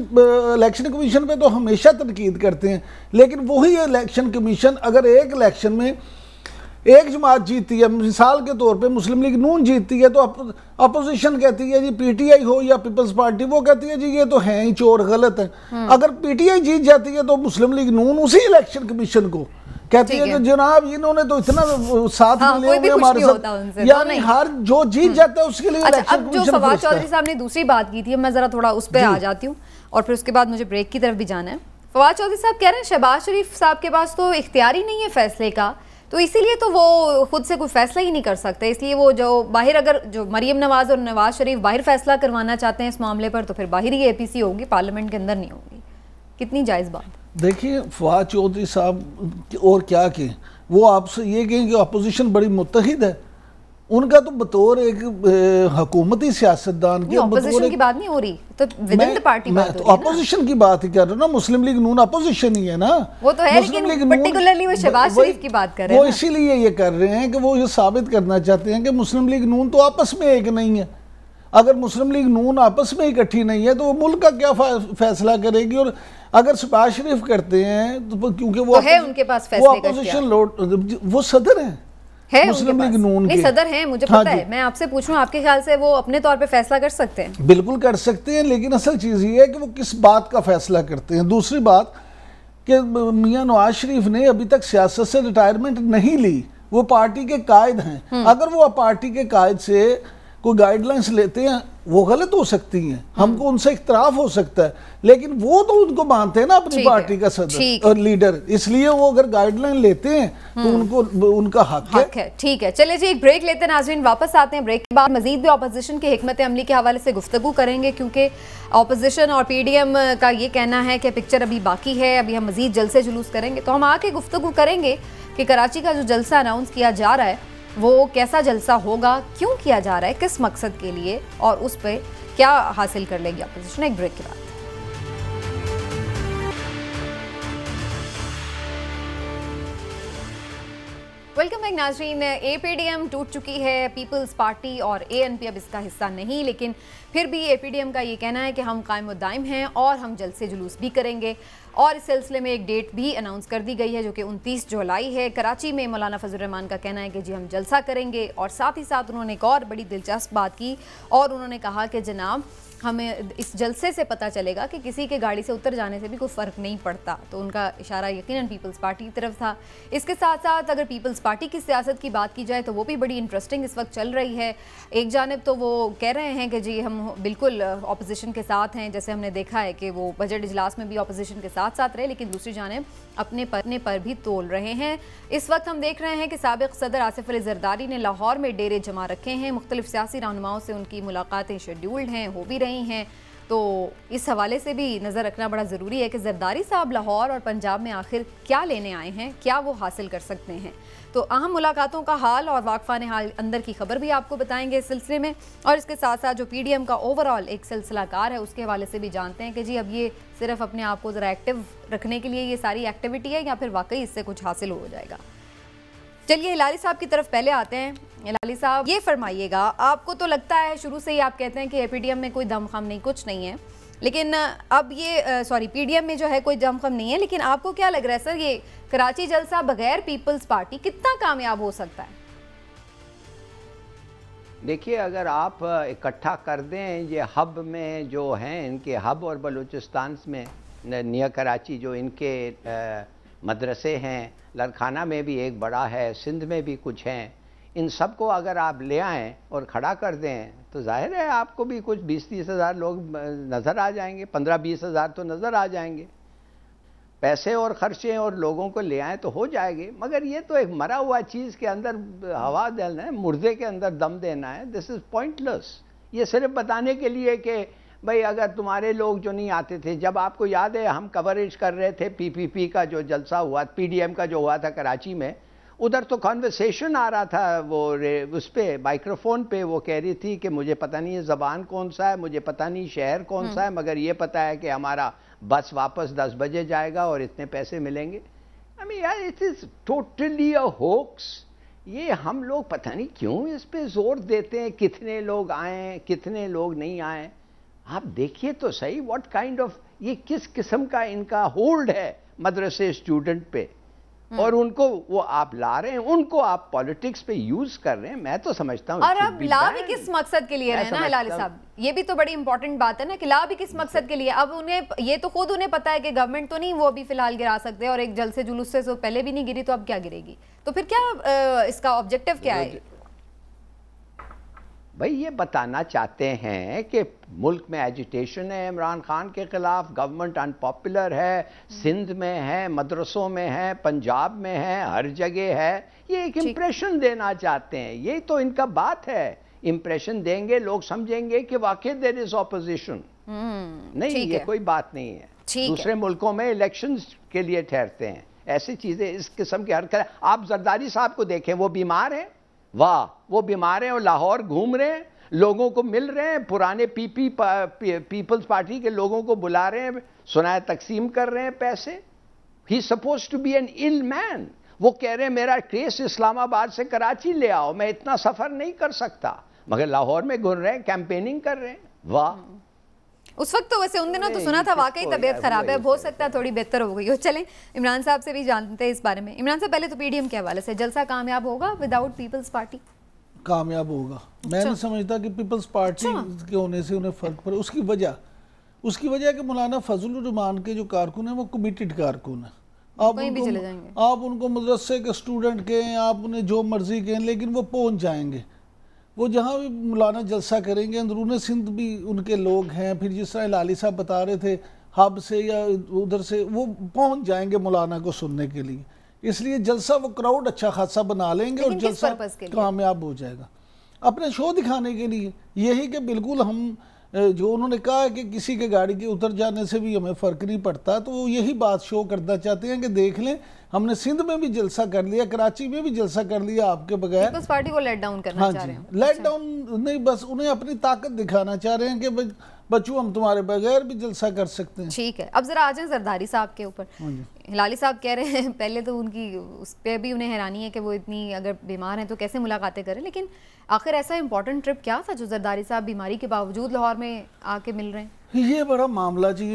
इलेक्शन कमीशन पे तो हमेशा तनकीद करते हैं, लेकिन वही इलेक्शन कमीशन अगर एक इलेक्शन में एक जमात जीतती है, मिसाल के तौर पे मुस्लिम लीग नून जीतती है, तो अपोजिशन कहती है जी पीटीआई हो या पीपल्स पार्टी, वो कहती है जी ये तो है ही चोर, गलत है। अगर पीटीआई जीत जाती है तो मुस्लिम लीग नून उसी इलेक्शन कमीशन को कहती है कि जनाब इन्होंने तो इतना साथ मिले हुए हमारे साथ, यानी हर जो जीत जाता है उसके लिए। अच्छा, अब जो फवाद चौधरी साहब ने दूसरी बात की थी, मैं जरा थोड़ा उस पर आ जाती हूँ और फिर उसके बाद मुझे ब्रेक की तरफ भी जाना है। फवाद चौधरी साहब कह रहे हैं शहबाज शरीफ साहब के पास तो इख्तियार ही नहीं है फैसले का, तो इसीलिए तो वो खुद से कोई फैसला ही नहीं कर सकते। इसलिए वो जो बाहर, अगर जो मरीम नवाज और नवाज शरीफ बाहर फैसला करवाना चाहते हैं इस मामले पर, तो फिर बाहर ही एपीसी होगी, पार्लियामेंट के अंदर नहीं होगी। कितनी जायज़ बात? देखिए, फवाद चौधरी साहब और क्या कहें, वो आपसे ये कहें कि अपोजिशन बड़ी मुत्तहिद है। उनका तो बतौर एक हुकूमती सियासतदान की अपोजिशन की बात नहीं हो रही, तो विदिन द पार्टी बात हो रही है ना। अपोजिशन की बात ही कर रहा हूं ना, मुस्लिम लीग नून अपोजिशन ही है ना। वो तो है, लेकिन पर्टिकुलरली वो शहबाज शरीफ की बात कर रहे हैं। वो इसीलिए ये कर रहे हैं कि वो ये साबित करना चाहते हैं कि मुस्लिम लीग नून तो आपस में एक नहीं है। अगर मुस्लिम लीग नून आपस में इकट्ठी नहीं है तो वो मुल्क का क्या फैसला करेगी। और अगर शहबाज शरीफ करते हैं तो क्योंकि वो है उनके पास फैसले वो अपोजिशन वो सदर है मुस्लिम लीग नून के। सदर हैं, मुझे पता है। मैं आपसे पूछूं, आपके ख्याल से वो अपने तौर पे फैसला कर सकते हैं? बिल्कुल कर सकते हैं, लेकिन असल चीज़ ये है कि वो किस बात का फैसला करते हैं। दूसरी बात कि मियां नवाज शरीफ ने अभी तक सियासत से रिटायरमेंट नहीं ली, वो पार्टी के कायद हैं। अगर वो पार्टी के कायद से कोई गाइडलाइंस लेते हैं, वो गलत हो सकती हैं, हमको उनसे इख्तराफ हो सकता है, लेकिन वो तो उनको मानते हैं ना अपनी पार्टी का सदर और लीडर, इसलिए वो अगर गाइडलाइन लेते हैं तो उनको उनका हक है। ठीक है, चले जी एक ब्रेक लेते हैं नाज़रीन, वापस आते हैं। ब्रेक के बाद मजीद भी अपोजिशन के हिकमत अमली के हवाले से गुफ्तगू करेंगे, क्योंकि अपोजिशन और पीडीएम का ये कहना है कि पिक्चर अभी बाकी है, अभी हम मजीद जलसे जुलूस करेंगे। तो हम आके गुफ्तगू करेंगे कि कराची का जो जलसा अनाउंस किया जा रहा है वो कैसा जलसा होगा, क्यों किया जा रहा है, किस मकसद के लिए, और उस पर क्या हासिल कर लेगी अपोजिशन। एक ब्रेक के बाद वेलकम बैक नाज़रीन। एपीडीएम टूट चुकी है, पीपल्स पार्टी और एएनपी अब इसका हिस्सा नहीं, लेकिन फिर भी एपीडीएम का ये कहना है कि हम कायम व दायम हैं और हम जलसे जुलूस भी करेंगे। और इस सिलसिले में एक डेट भी अनाउंस कर दी गई है जो कि 29 जुलाई है। कराची में मौलाना फजलुर रहमान का कहना है कि जी हम जलसा करेंगे, और साथ ही साथ उन्होंने एक और बड़ी दिलचस्प बात की और उन्होंने कहा कि जनाब हमें इस जलसे से पता चलेगा कि किसी के गाड़ी से उतर जाने से भी कोई फ़र्क नहीं पड़ता। तो उनका इशारा यकीनन पीपल्स पार्टी की तरफ था। इसके साथ साथ अगर पीपल्स पार्टी की सियासत की बात की जाए तो वो भी बड़ी इंटरेस्टिंग इस वक्त चल रही है। एक जानिब तो वो कह रहे हैं कि जी हम बिल्कुल अपोजिशन के साथ हैं, जैसे हमने देखा है कि वो बजट इजलास में भी अपोजिशन के साथ साथ रहे, लेकिन दूसरी जानिब अपने पर भी तोल रहे हैं। इस वक्त हम देख रहे हैं कि साबिक सदर आसिफ अली जरदारी ने लाहौर में डेरे जमा रखे हैं, मुख्तलिफ सियासी रहनुमाओं से उनकी मुलाकातें शेड्यूल्ड हैं, हो भी रही हैं। तो इस हवाले से भी नज़र रखना बड़ा ज़रूरी है कि जरदारी साहब लाहौर और पंजाब में आखिर क्या लेने आए हैं, क्या वो हासिल कर सकते हैं। तो अहम मुलाकातों का हाल और वाकफान हाल अंदर की खबर भी आपको बताएंगे इस सिलसिले में, और इसके साथ साथ जो पीडीएम का ओवरऑल एक सिलसिलाकार है उसके हवाले से भी जानते हैं कि जी अब ये सिर्फ अपने आप को ज़रा एक्टिव रखने के लिए ये सारी एक्टिविटी है या फिर वाकई इससे कुछ हासिल हो जाएगा। चलिए हिलाली साहब की तरफ पहले आते हैं। हिलाली साहब ये फरमाइएगा, आपको तो लगता है शुरू से ही आप कहते हैं कि एपीडीएम में कोई दमखम नहीं, कुछ नहीं है, लेकिन अब ये पीडीएम में जो है कोई दमखम नहीं है, लेकिन आपको क्या लग रहा है सर, ये कराची जलसा बगैर पीपल्स पार्टी कितना कामयाब हो सकता है? देखिए, अगर आप इकट्ठा कर दें ये हब में जो हैं इनके हब, और बलूचिस्तान में निया कराची जो इनके मदरसे हैं, लड़खाना में भी एक बड़ा है, सिंध में भी कुछ हैं, इन सब को अगर आप ले आएँ और खड़ा कर दें तो जाहिर है आपको भी कुछ 20-30 हज़ार लोग नज़र आ जाएंगे, 15-20 हज़ार तो नज़र आ जाएंगे। पैसे और खर्चे और लोगों को ले आए तो हो जाएंगे, मगर ये तो एक मरा हुआ चीज़ के अंदर हवा देना है, मुर्दे के अंदर दम देना है। This is pointless. ये सिर्फ बताने के लिए कि भाई अगर तुम्हारे लोग जो नहीं आते थे, जब आपको याद है हम कवरेज कर रहे थे पीपीपी का जो जलसा हुआ, पीडीएम का जो हुआ था कराची में, उधर तो कॉन्वर्सेशन आ रहा था वो उस पर माइक्रोफोन पे, वो कह रही थी कि मुझे पता नहीं है ज़बान कौन सा है, मुझे पता नहीं शहर कौन सा है, मगर ये पता है कि हमारा बस वापस 10 बजे जाएगा और इतने पैसे मिलेंगे। आई मीन यार, it is totally a hoax. ये हम लोग पता नहीं क्यों इस पे जोर देते हैं, कितने लोग आए कितने लोग नहीं आए। आप देखिए तो सही व्हाट काइंड ऑफ, ये किस किस्म का इनका होल्ड है मदरसे स्टूडेंट पे, और उनको वो आप ला रहे हैं, उनको आप पॉलिटिक्स पे यूज कर रहे हैं। मैं तो समझता हूँ, और अब ला भी किस मकसद के लिए रहे ना हिलाली साहब, ये भी तो बड़ी इंपॉर्टेंट बात है ना कि ला भी किस मकसद के लिए। अब उन्हें ये तो खुद उन्हें पता है कि गवर्नमेंट तो नहीं वो अभी फिलहाल गिरा सकते, और एक जलसे जुलूस से तो पहले भी नहीं गिरी, तो अब क्या गिरेगी? तो फिर क्या इसका ऑब्जेक्टिव क्या है? भाई ये बताना चाहते हैं कि मुल्क में एजिटेशन है इमरान खान के खिलाफ, गवर्नमेंट अनपॉपुलर है, सिंध में है, मदरसों में है, पंजाब में है, हर जगह है। ये एक इम्प्रेशन देना चाहते हैं, ये तो इनका बात है। इम्प्रेशन देंगे, लोग समझेंगे कि वाकई देयर इज ऑपोजिशन। नहीं, ये कोई बात नहीं है। दूसरे मुल्कों में इलेक्शंस के लिए ठहरते हैं, ऐसी चीजें इस किस्म की हरकत। आप जरदारी साहब को देखें, वो बीमार हैं, वाह वो बीमार हैं और लाहौर घूम रहे हैं, लोगों को मिल रहे हैं, पुराने पीपल्स पार्टी के लोगों को बुला रहे हैं, सुनाए तकसीम कर रहे हैं पैसे। He suppose to be an ill man. वो कह रहे हैं मेरा केस इस्लामाबाद से कराची ले आओ, मैं इतना सफर नहीं कर सकता, मगर लाहौर में घूम रहे हैं, कैंपेनिंग कर रहे हैं। वाह, उस वक्त तो वैसे उन दिनों तो सुना था वाकई तबीयत खराब है, हो सकता है थोड़ी बेहतर हो गई हो। चलें इमरान साहब से भी जानते हैं इस बारे में। इमरान साहब, पहले तो पीडीएम के हवाले से जलसा कामयाब होगा विदाउट पीपल्स पार्टी? कामयाब होगा। मैं नहीं समझता कि पीपल्स पार्टी के होने से उन्हें फर्क पड़े। उसकी वजह कि मौलाना फजलुर रहमान के जो कारकुन है वो कमिटेड कारकुन है। आप उनको मदरसे के स्टूडेंट कहें, आप उन्हें जो मर्जी कहें, लेकिन वो पहुंच जाएंगे। वो जहाँ भी मौलाना जलसा करेंगे, अंदरूनी सिंध भी उनके लोग हैं। फिर जिस तरह लाली साहब बता रहे थे, हब से या उधर से वो पहुंच जाएंगे मौलाना को सुनने के लिए। इसलिए जलसा वो क्राउड अच्छा खासा बना लेंगे और जलसा कामयाब हो जाएगा। अपने शो दिखाने के लिए यही कि बिल्कुल हम जो उन्होंने कहा है कि किसी के गाड़ी के उतर जाने से भी हमें फ़र्क नहीं पड़ता, तो वो यही बात शो करना चाहते हैं कि देख लें, हमने सिंध में भी जलसा कर लिया, कराची में भी जलसा कर लिया आपके बगैर। पीपल्स पार्टी को लेट डाउन करना चाह रहे हैं। लेट डाउन नहीं, बस उन्हें अपनी ताकत दिखाना चाह रहे हैं कि बच्चों हम तुम्हारे बगैर भी जलसा कर सकते हैं। ठीक है, अब जरा आ जाएं जरदारी साहब के ऊपर। हिलाली साहब कह रहे हैं, पहले तो उनकी उस पर भी उन्हें हैरानी है कि वो इतनी अगर बीमार हैं तो कैसे मुलाकातें करें, लेकिन आखिर ऐसा इंपॉर्टेंट ट्रिप क्या था जो जरदारी साहब बीमारी के बावजूद लाहौर में आके मिल रहे हैं? ये बड़ा मामला जी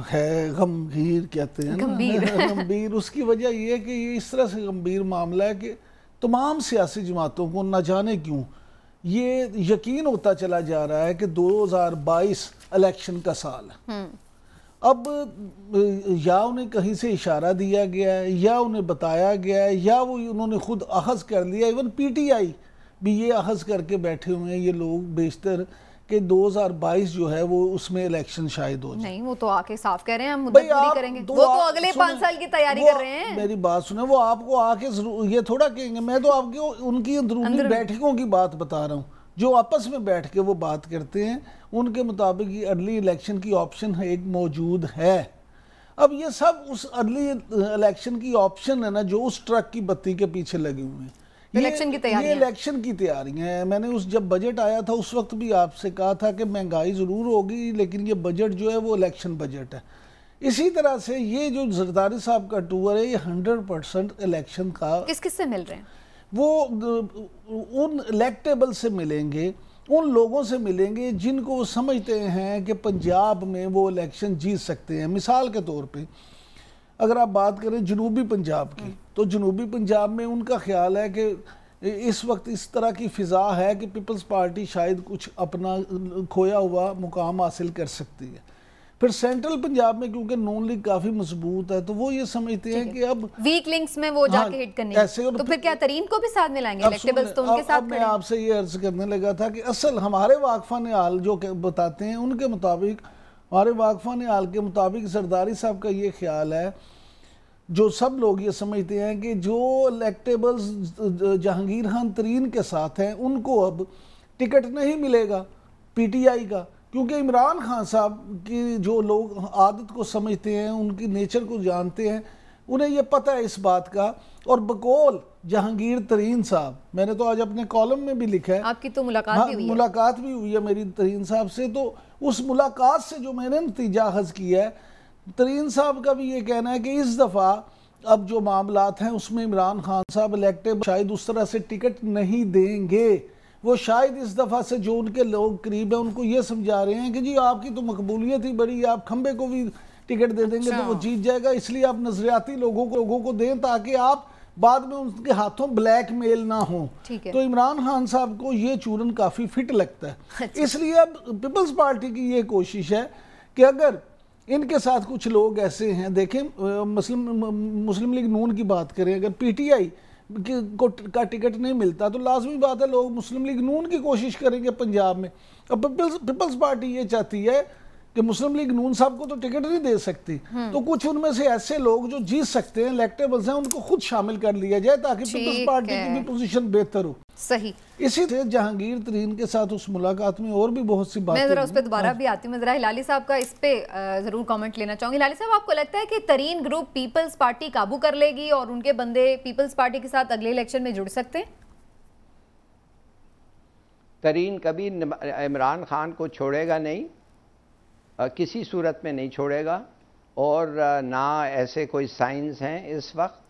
है, गंभीर कहते हैं गंभीर। उसकी वजह ये है कि ये इस तरह से गंभीर मामला है कि तमाम सियासी जमातों को न जाने क्यों ये यकीन होता चला जा रहा है कि 2022 इलेक्शन का साल है। अब या उन्हें कहीं से इशारा दिया गया है, या उन्हें बताया गया है, या वो उन्होंने खुद अखज़ कर लिया। इवन पीटीआई भी ये अखज़ करके बैठे हुए हैं ये लोग बेशतर कि 2022 जो है वो उसमें इलेक्शन शायद हो जाए। नहीं, वो तो आके साफ कह रहे हैं हम मुद्दत पूरी करेंगे। वो तो अगले 5 साल की तैयारी कर रहे हैं। मेरी बात सुने, वो आपको आके ये थोड़ा कहेंगे। मैं तो आपको उनकी अंदरूनी बैठकों की बात बता रहा हूँ, जो आपस में बैठ के वो बात करते हैं। उनके मुताबिक ये अर्ली इलेक्शन की ऑप्शन है एक मौजूद है। अब ये सब उस अर्ली इलेक्शन की ऑप्शन है ना, जो उस ट्रक की बत्ती के पीछे लगे हुए हैं। इलेक्शन की तैयारी, ये इलेक्शन की तैयारियां हैं। मैंने जब बजट आया था उस वक्त भी आपसे कहा था कि महंगाई ज़रूर होगी, लेकिन ये बजट जो है वो इलेक्शन बजट है। इसी तरह से ये जो जरदारी साहब का टूर है ये 100% इलेक्शन का। किस किस से मिल रहे हैं? वो उन इलेक्टेबल से मिलेंगे, उन लोगों से मिलेंगे जिनको वो समझते हैं कि पंजाब में वो इलेक्शन जीत सकते हैं। मिसाल के तौर पे अगर आप बात करें जनूबी पंजाब की, तो जनूबी पंजाब में उनका ख्याल है कि इस वक्त इस तरह की फ़िज़ा है कि पीपल्स पार्टी शायद कुछ अपना खोया हुआ मुकाम हासिल कर सकती है। फिर सेंट्रल पंजाब में क्योंकि नून लीग काफी मजबूत है तो वो ये समझते हैं कि अब वीक लिंक्स में वो जाके हिट करने ऐसे, तो फिर क्या तरीन को भी साथ में लाएंगे? इलेक्टेबल्स तो उनके साथ मैं आपसे ये अर्ज करने लगा था कि असल हमारे वाकफान हाल जो बताते हैं उनके मुताबिक, हमारे वाकफान हाल के मुताबिक सरदारी साहब का ये ख्याल है, जो सब लोग ये समझते हैं कि जो इलेक्टेबल्स जहांगीर खान तरीन के साथ हैं उनको अब टिकट नहीं मिलेगा पीटीआई का, क्योंकि इमरान खान साहब की जो लोग आदत को समझते हैं, उनकी नेचर को जानते हैं, उन्हें ये पता है इस बात का। और बकौल जहांगीर तरीन साहब, मैंने तो आज अपने कॉलम में भी लिखा है, आपकी तो मुलाकात भी हुई है। मुलाकात भी हुई है मेरी तरीन साहब से, तो उस मुलाकात से जो मैंने नतीजा हज किया है, तरीन साहब का भी ये कहना है कि इस दफ़ा अब जो मामलात हैं उसमें इमरान खान साहब इलेक्टेबल शायद उस तरह से टिकट नहीं देंगे। वो शायद इस दफ़ा से जो उनके लोग करीब हैं उनको ये समझा रहे हैं कि जी आपकी तो मकबूलियत ही बड़ी, आप खंबे को भी टिकट दे देंगे तो वो जीत जाएगा, इसलिए आप नजरियाती लोगों को दें ताकि आप बाद में उनके हाथों ब्लैकमेल ना हो। तो इमरान खान साहब को ये चूरन काफ़ी फिट लगता है। इसलिए अब पीपल्स पार्टी की ये कोशिश है कि अगर इनके साथ कुछ लोग ऐसे हैं, देखें मुस्लिम लीग नून की बात करें, अगर पीटीआई का टिकट नहीं मिलता तो लाजमी बात है लोग मुस्लिम लीग नून की कोशिश करेंगे पंजाब में। अब पीपल्स पार्टी ये चाहती है कि मुस्लिम लीग नून साहब को तो टिकट नहीं दे सकती, तो कुछ उनमें से ऐसे लोग जो जीत सकते हैं, इलेक्टेबल्स हैं, उनको खुद शामिल कर लिया जाए ताकि पीपल्स पार्टी की भी पोजीशन बेहतर हो। सही। इसी से जहांगीर तरीन के साथ उस मुलाकात में और भी बहुत सी बातें, मैं जरा उस पर दोबारा भी आती हूँ, मैं जरा हिलाली साहब का इस पे जरूर कमेंट लेना चाहूंगी। हिलाली साहब, आपको लगता है कि तरीन ग्रुप पीपल्स पार्टी काबू कर लेगी और उनके बंदे पीपल्स पार्टी के साथ अगले इलेक्शन में जुड़ सकते हैं? तरीन कभी इमरान खान को छोड़ेगा नहीं, किसी सूरत में नहीं छोड़ेगा, और ना ऐसे कोई साइंस हैं इस वक्त।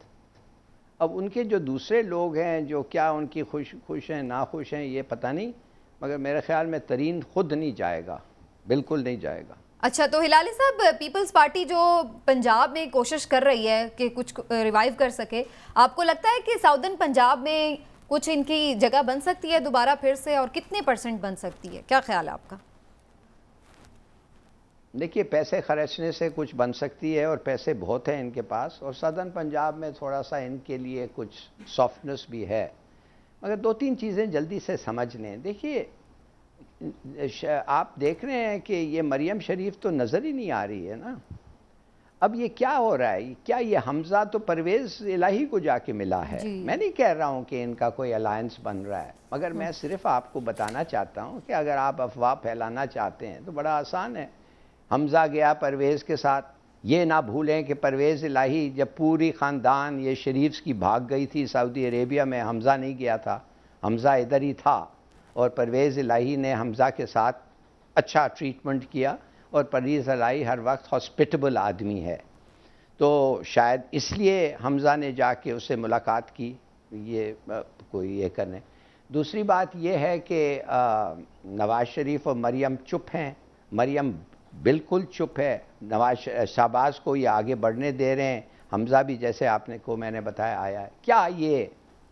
अब उनके जो दूसरे लोग हैं जो क्या उनकी खुश हैं ना खुश हैं ये पता नहीं, मगर मेरे ख्याल में तरीन खुद नहीं जाएगा, बिल्कुल नहीं जाएगा। अच्छा, तो हिलाली साहब, पीपल्स पार्टी जो पंजाब में कोशिश कर रही है कि कुछ रिवाइव कर सके, आपको लगता है कि साउदर्न पंजाब में कुछ इनकी जगह बन सकती है दोबारा फिर से, और कितने % बन सकती है? क्या ख्याल है आपका? देखिए, पैसे खर्चने से कुछ बन सकती है और पैसे बहुत हैं इनके पास, और सदर्न पंजाब में थोड़ा सा इनके लिए कुछ सॉफ्टनेस भी है, मगर 2-3 चीज़ें जल्दी से समझ लें। देखिए, आप देख रहे हैं कि ये मरियम शरीफ तो नज़र ही नहीं आ रही है ना। अब ये क्या हो रहा है? क्या ये हमजा तो परवेज़ इलाही को जाके मिला है? मैं नहीं कह रहा हूँ कि इनका कोई अलायंस बन रहा है, मगर मैं सिर्फ आपको बताना चाहता हूँ कि अगर आप अफवाह फैलाना चाहते हैं तो बड़ा आसान है। हमजा गया परवेज़ के साथ, ये ना भूलें कि परवेज़ इलाही जब पूरी ख़ानदान ये शरीफ्स की भाग गई थी सऊदी अरेबिया में, हमजा नहीं गया था, हमजा इधर ही था, और परवेज़ इलाही ने हमजा के साथ अच्छा ट्रीटमेंट किया, और परवेज़ इलाही हर वक्त हॉस्पिटेबल आदमी है, तो शायद इसलिए हमजा ने जाके उससे मुलाकात की, ये कोई ये करने। दूसरी बात यह है कि नवाज शरीफ और मरियम चुप हैं, मरियम बिल्कुल चुप है, नवाज शहबाज को ये आगे बढ़ने दे रहे हैं, हमजा भी जैसे आपने को मैंने बताया आया है। क्या ये,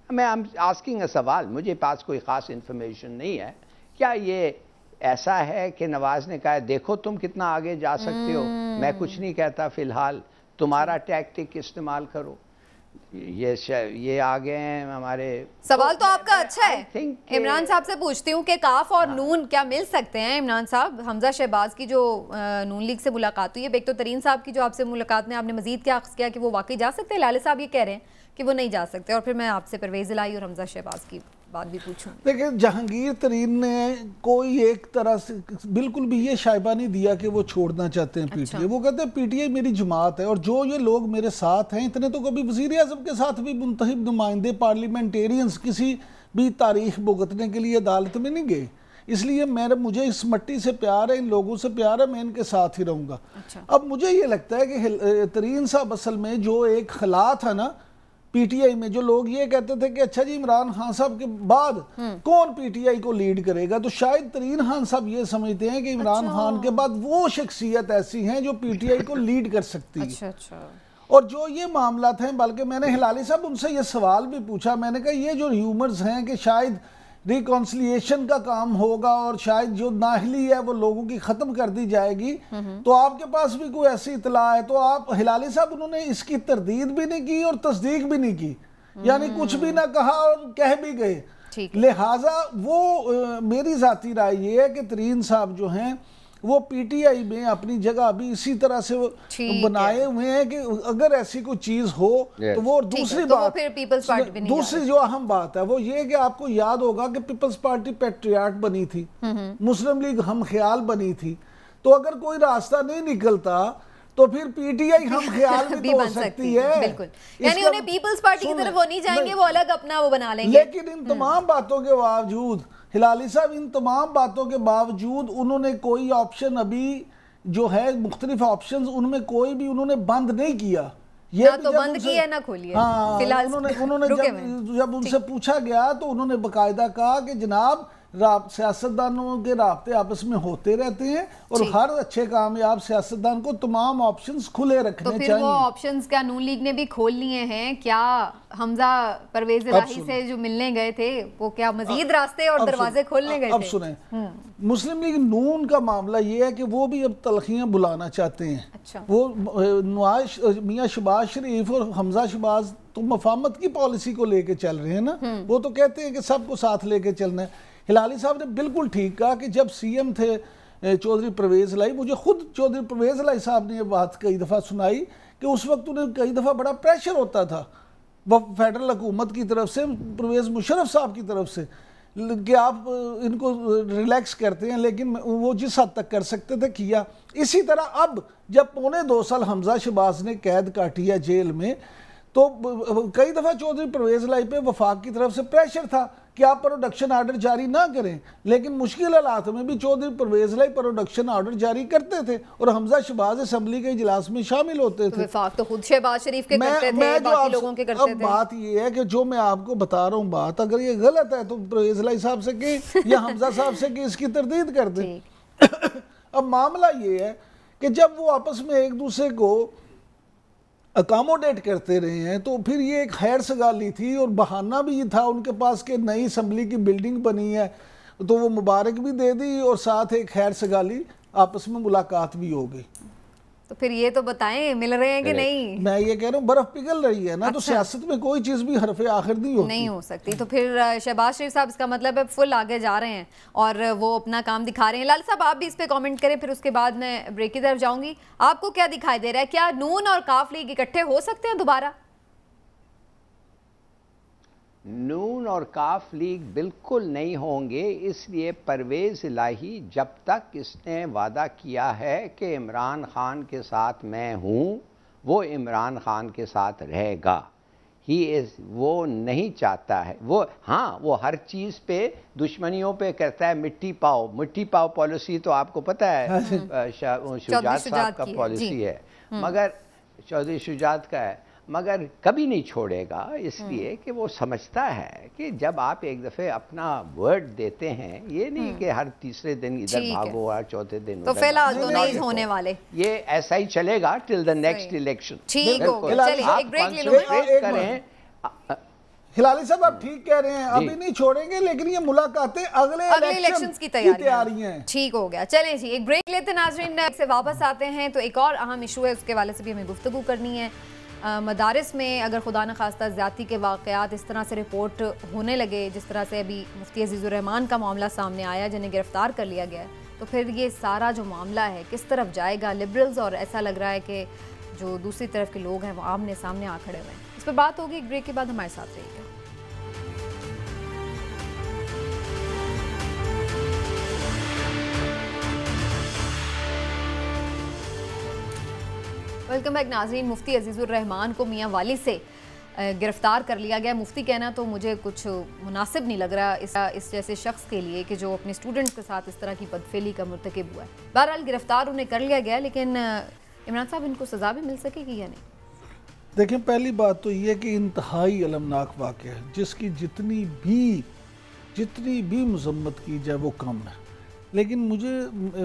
मैं आस्किंग अ सवाल, मुझे पास कोई ख़ास इन्फॉर्मेशन नहीं है, क्या ये ऐसा है कि नवाज ने कहा देखो तुम कितना आगे जा सकते हो, मैं कुछ नहीं कहता, फ़िलहाल तुम्हारा टैक्टिक इस्तेमाल करो, ये आ गए हैं हमारे। सवाल तो आपका अच्छा है। इमरान साहब से पूछती हूँ कि काफ और नून क्या मिल सकते हैं? इमरान साहब, हमजा शहबाज की जो नून लीग से मुलाकात हुई है, एक तो तरीन साहब की जो आपसे मुलाकात में आपने मजीद क्या किया कि वो वाकई जा सकते हैं, लाले साहब ये कह रहे हैं कि वो नहीं जा सकते, और फिर मैं आपसे परवेज़ इलाही और हमजा शहबाज की बात भी पूछूं। देखिए, जहांगीर तरीन ने कोई एक तरह से बिल्कुल भी ये शायबा नहीं दिया कि वो छोड़ना चाहते हैं पीटीआई। अच्छा। वो कहते हैं पीटीआई मेरी जमात है, और जो ये लोग मेरे साथ हैं, इतने तो कभी वज़ीर आज़म के साथ भी मुंतखब नुमाइंदे पार्लियामेंटेरियंस किसी भी तारीख भुगतने के लिए अदालत में नहीं गए, इसलिए मुझे इस मट्टी से प्यार है, इन लोगों से प्यार है, मैं इनके साथ ही रहूँगा। अच्छा। अब मुझे ये लगता है कि तरीन साहब असल में जो एक खला था ना पीटीआई में, जो लोग ये कहते थे कि अच्छा जी इमरान खान साहब के बाद कौन पीटीआई को लीड करेगा, तो शायद तरीन खान साहब ये समझते हैं कि इमरान खान के बाद वो शख्सियत ऐसी हैं जो पीटीआई को लीड कर सकती है। अच्छा। और जो ये मामला थे, बल्कि मैंने हिलाली साहब उनसे ये सवाल भी पूछा, मैंने कहा ये जो ह्यूमर्स हैं कि शायद रिकॉन्सिलिएशन का काम होगा और शायद जो नाहली है वो लोगों की ख़त्म कर दी जाएगी, तो आपके पास भी कोई ऐसी इतला है तो आप, हिलाली साहब उन्होंने इसकी तरदीद भी नहीं की और तस्दीक भी नहीं की, यानी कुछ भी ना कहा और कह भी गए। लिहाजा वो मेरी ज़ाती राय ये है कि तरीन साहब जो हैं वो पीटीआई में अपनी जगह अभी इसी तरह से बनाए हुए हैं कि अगर ऐसी कोई चीज हो तो वो। दूसरी बात, फिर पीपल्स पार्टी भी नहीं दूसरी जो अहम बात है वो ये कि आपको याद होगा कि पीपल्स पार्टी पैट्रियाट बनी थी, मुस्लिम लीग हम ख्याल बनी थी, तो अगर कोई रास्ता नहीं निकलता तो फिर पीटीआई हम ख्याल भी तो हो सकती है। बिल्कुल, यानी उन्हें पीपल्स पार्टी की तरफ वो नहीं जाएंगे, वो अलग अपना वो बना लेंगे। लेकिन इन तमाम बातों के बावजूद हिलाली साहब, इन तमाम बातों के बावजूद उन्होंने कोई ऑप्शन अभी जो है मुख्तलिफ ऑप्शंस उनमें कोई भी उन्होंने बंद नहीं किया। ये ना तो बंद किया ना खोलिए। हाँ, उन्होंने जब उनसे पूछा गया तो उन्होंने बाकायदा कहा कि जनाब सियासतदानों के राब्ते आपस में होते रहते हैं और हर अच्छे कामयाब सियासतदान को तमाम ऑप्शंस खुले रखने चाहिए। तो फिर वो ऑप्शंस क्या नून लीग ने भी खोल लिए हैं क्या? हमजा परवेज इलाही से जो मिलने गए थे वो क्या मजीद रास्ते और दरवाजे खोलने गए थे? अब सुने, मुस्लिम लीग नून का मामला ये है कि वो भी अब तलखियां बुलाना चाहते हैं। अच्छा। वो मियां शहबाज शरीफ और हमजा शहबाज तो मफाहमत की पॉलिसी को लेके चल रहे हैं ना, वो तो कहते हैं कि सबको साथ लेके चलना है। हिलाली साहब ने बिल्कुल ठीक कहा कि जब सीएम थे चौधरी परवेज इलाही, मुझे खुद चौधरी परवेज इलाही साहब ने ये बात कई दफ़ा सुनाई कि उस वक्त उन्हें कई दफ़ा बड़ा प्रेशर होता था फेडरल हुकूमत की तरफ से, परवेज मुशर्रफ साहब की तरफ से, कि आप इनको रिलैक्स करते हैं, लेकिन वो जिस हद तक कर सकते थे किया। इसी तरह अब जब 2.25 साल हमजा शहबाज ने कैद काटी है जेल में, तो कई दफ़ा चौधरी परवेज इलाही पे वफाक की तरफ से प्रेशर था कि आप प्रोडक्शन ऑर्डर जारी ना करें, लेकिन मुश्किल हालात में भी चौधरी परवेज इलाही प्रोडक्शन ऑर्डर जारी करते थे और हमजा शहबाज असेंबली के इजलास में शामिल होते थे। वफाक तो खुद शहबाज शरीफ के करते थे, बाकी लोगों के करते थे। बात ये है कि जो मैं आपको बता रहा हूँ बात, अगर ये गलत है तो परवेज इलाही साहब से कहें या हमजा साहब से कि इसकी तरदीद कर दें। अब मामला ये है कि जब वो आपस में एक दूसरे को अकोमोडेट करते रहे हैं तो फिर ये एक खैर सगाली थी और बहाना भी ये था उनके पास कि नई असम्बली की बिल्डिंग बनी है, तो वो मुबारक भी दे दी और साथ एक खैर सगाली आपस में मुलाकात भी हो गई। तो फिर ये तो बताएं मिल रहे हैं कि नहीं? मैं ये कह रहा हूँ बर्फ पिघल रही है ना। अच्छा। तो सियासत में कोई चीज़ भी हरफे आखिर नहीं हो सकती। तो फिर शहबाज शरीफ साहब इसका मतलब है फुल आगे जा रहे हैं और वो अपना काम दिखा रहे हैं। लाल साहब आप भी इस पे कमेंट करें, फिर उसके बाद मैं ब्रेक की तरफ जाऊंगी। आपको क्या दिखाई दे रहा है, क्या नून और काफ लीग इकट्ठे हो सकते हैं दोबारा? नून और काफ लीग बिल्कुल नहीं होंगे, इसलिए परवेज इलाही जब तक इसने वादा किया है कि इमरान खान के साथ मैं हूँ, वो इमरान खान के साथ रहेगा। वो नहीं चाहता है वो हर चीज़ पे दुश्मनियों पे कहता है मिट्टी पाओ पॉलिसी तो आपको पता है शुजात साहब का पॉलिसी है, मगर चौधरी शुजात का है, मगर कभी नहीं छोड़ेगा, इसलिए कि वो समझता है कि जब आप एक दफ़े अपना वर्ड देते हैं, ये नहीं कि हर तीसरे दिन इधर भागो और चौथे दिन तो फिलहाल तो नहीं होने वाले, ये ऐसा ही चलेगा टिल द नेक्स्ट इलेक्शन। ठीक हो, चलिए एक ब्रेक ले लो। हिलाली साहब आप ठीक कह रहे हैं, अभी नहीं छोड़ेंगे, लेकिन ये मुलाकातें अगले इलेक्शंस की तैयारी हैं। ठीक हो गया, चलें जी एक ब्रेक लेते हैं। नाज़रीन से वापस आते हैं तो एक और अहम इशू है, उसके वाले से भी हमें गुफ्तगू करनी है। मदारिस में अगर खुदा न खास्ता ज़्यादती के वाक़यात इस तरह से रिपोर्ट होने लगे, जिस तरह से अभी मुफ्ती अजीज़ुर रहमान का मामला सामने आया जिन्हें गिरफ्तार कर लिया गया, तो फिर ये सारा जो मामला है किस तरफ जाएगा? लिबरल्स और ऐसा लग रहा है कि जो दूसरी तरफ के लोग हैं वो आमने सामने आ खड़े हुए हैं। इस पर बात होगी एक ब्रेक के बाद, हमारे साथ रहिएगा। वेलकम बैक नाज़रीन। मुफ्ती अजीज़ुर रहमान को मियां वाली से गिरफ्तार कर लिया गया। मुफ्ती कहना तो मुझे कुछ मुनासिब नहीं लग रहा इस जैसे शख्स के लिए कि जो अपने स्टूडेंट्स के साथ इस तरह की बदफेली का मुर्तकिब हुआ है। बहरहाल गिरफ्तार उन्हें कर लिया गया, लेकिन इमरान साहब इनको सज़ा भी मिल सकेगी या नहीं? देखें, पहली बात तो ये कि इंतहाई अलमनाक वाक़या है, जिसकी जितनी भी मजम्मत की जाए वो कम है, लेकिन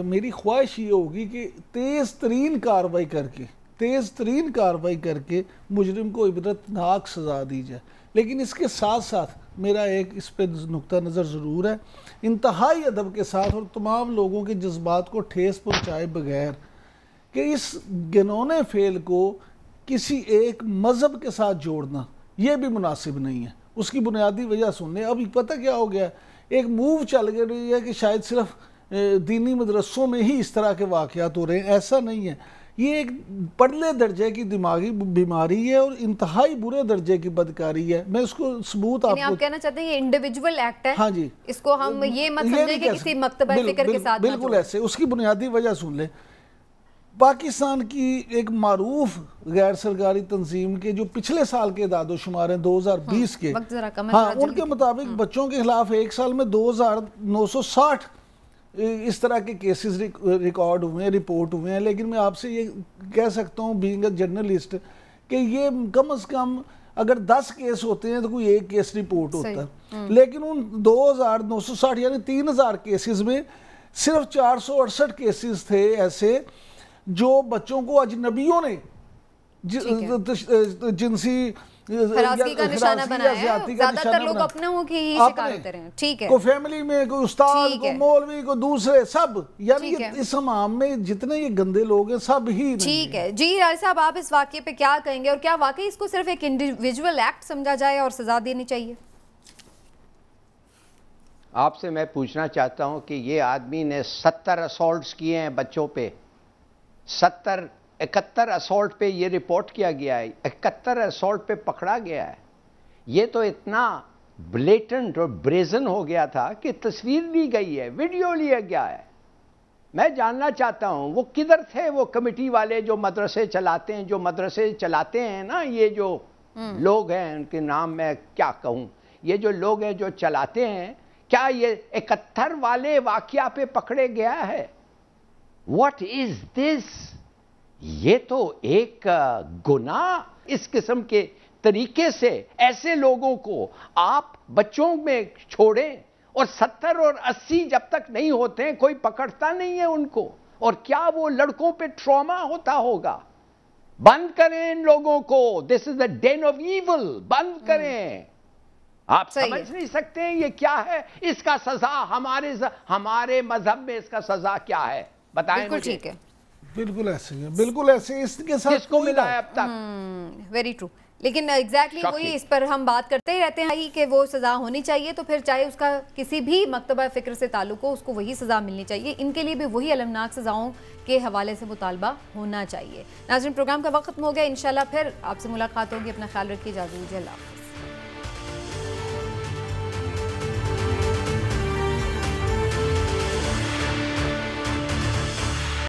मेरी ख्वाहिश ये होगी कि तेज़ तरीन कार्रवाई करके तेज़ तरीन कार्रवाई करके मुजरिम को इबरतनाक सज़ा दी जाए। लेकिन इसके साथ साथ मेरा एक इस पर नुक्ता नज़र ज़रूर है, इंतहाई अदब के साथ और तमाम लोगों के जज्बात को ठेस पहुँचाए बगैर कि इस घिनौने फेल को किसी एक मज़हब के साथ जोड़ना ये भी मुनासिब नहीं है। उसकी बुनियादी वजह सुनने, अभी पता क्या हो गया, एक मूव चल गई है कि शायद सिर्फ दीनी मदरसों में ही इस तरह के वाक़यात हो रहे हैं। ऐसा नहीं है, ये एक पड़ले दर्जे की दिमागी बीमारी है और इंतहाई बुरे दर्जे की बदकारी है। मैं इसको सबूत आपको, आप कहना चाहते हैं ये इंडिविजुअल एक्ट है? हाँ जी, इसको हम ये मत समझे कि किसी मकतबा फिक्र के साथ बिल्कुल ऐसे। उसकी बुनियादी वजह सुन ले, पाकिस्तान की एक मारूफ गैर सरकारी तंजीम के जो पिछले साल के दादोशुमार हैं 2020 के, हाँ, उनके मुताबिक बच्चों के खिलाफ एक साल में 2960 इस तरह के केसेस रिकॉर्ड हुए हैं, रिपोर्ट हुए हैं। लेकिन मैं आपसे ये कह सकता हूँ बीइंग अ जर्नलिस्ट कि ये कम से कम अगर 10 केस होते हैं तो कोई एक केस रिपोर्ट होता है। लेकिन उन 2960 यानी 3000 केसेस में सिर्फ 468 केसेस थे ऐसे जो बच्चों को अजनबियों ने जिनसी हरासगी का निशाना बनाया है। ज्यादातर लोग अपनों की ही शिकार होते रहे। ठीक है, को फैमिली में, को उस्ताद, को मौलवी, को दूसरे सब, यानी इस हमाम में जितने ये गंदे लोग हैं सब ही। ठीक है जी राय साहब, आप इस वाकये पे क्या कहेंगे और क्या वाकई इसको सिर्फ एक इंडिविजुअल एक्ट समझा जाए और सजा देनी चाहिए? आपसे मैं पूछना चाहता हूं कि ये आदमी ने 70 असॉल्ट्स किए हैं बच्चों पे, 71 असॉल्ट पे ये रिपोर्ट किया गया है, 71 असॉल्ट पे पकड़ा गया है। ये तो इतना ब्लेटेंट और ब्रेजन हो गया था कि तस्वीर ली गई है, वीडियो लिया गया है। मैं जानना चाहता हूं वो किधर थे वो कमेटी वाले जो मदरसे चलाते हैं, जो मदरसे चलाते हैं ना, ये जो लोग हैं, उनके नाम मैं क्या कहूं, ये जो लोग हैं जो चलाते हैं, क्या ये 71 वाले वाकया पे पकड़े गया है? What is this? ये तो एक गुनाह। इस किस्म के तरीके से ऐसे लोगों को आप बच्चों में छोड़ें और 70 और 80 जब तक नहीं होते हैं कोई पकड़ता नहीं है उनको। और क्या वो लड़कों पे ट्रॉमा होता होगा? बंद करें इन लोगों को। This is the Dane of evil. बंद करें। आप समझ नहीं सकते हैं ये क्या है? इसका सजा हमारे मजहब में इसका सजा क्या है बताएं मुझे। ठीक है, बिल्कुल ऐसे है, बिल्कुल ऐसे। इसके साथ किसको मिला है अब तक? Very true. लेकिन एग्जैक्टली वही, इस पर हम बात करते ही रहते हैं कि वो सज़ा होनी चाहिए, तो फिर चाहे उसका किसी भी मकतबा फ़िक्र से ताल्लुक हो, उसको वही सज़ा मिलनी चाहिए। इनके लिए भी वही अलमनाक सज़ाओं के हवाले से मुतालबा होना चाहिए। नाज़रीन, प्रोग्राम का वक्त खत्म हो गया। इंशाल्लाह फिर आपसे मुलाकात होगी। अपना ख्याल रखिए। इजाज़त दीजिए। अल्लाह।